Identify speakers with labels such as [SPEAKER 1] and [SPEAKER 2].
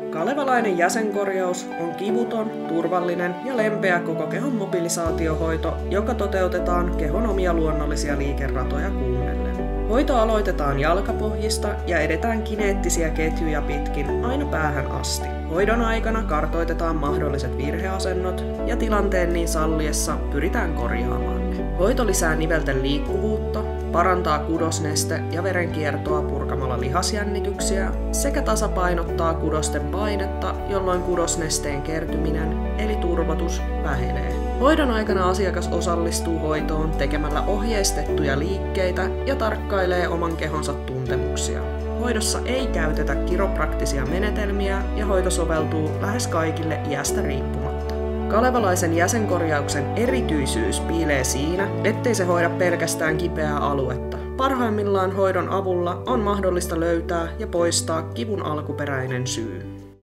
[SPEAKER 1] Kalevalainen jäsenkorjaus on kivuton, turvallinen ja lempeä koko kehon mobilisaatiohoito, joka toteutetaan kehon omia luonnollisia liikeratoja kuunnellen. Hoito aloitetaan jalkapohjista ja edetään kineettisiä ketjuja pitkin aina päähän asti. Hoidon aikana kartoitetaan mahdolliset virheasennot ja tilanteen niin salliessa pyritään korjaamaan ne. Hoito lisää nivelten liikkuvuutta, parantaa kudosneste- ja verenkiertoa purkamalla lihasjännityksiä sekä tasapainottaa kudosten painetta, jolloin kudosnesteen kertyminen eli turvotus vähenee. Hoidon aikana asiakas osallistuu hoitoon tekemällä ohjeistettuja liikkeitä ja tarkkailee oman kehonsa tuntemuksia. Hoidossa ei käytetä kiropraktisia menetelmiä ja hoito soveltuu lähes kaikille iästä riippumatta. Kalevalaisen jäsenkorjauksen erityisyys piilee siinä, ettei se hoida pelkästään kipeää aluetta. Parhaimmillaan hoidon avulla on mahdollista löytää ja poistaa kivun alkuperäinen syy.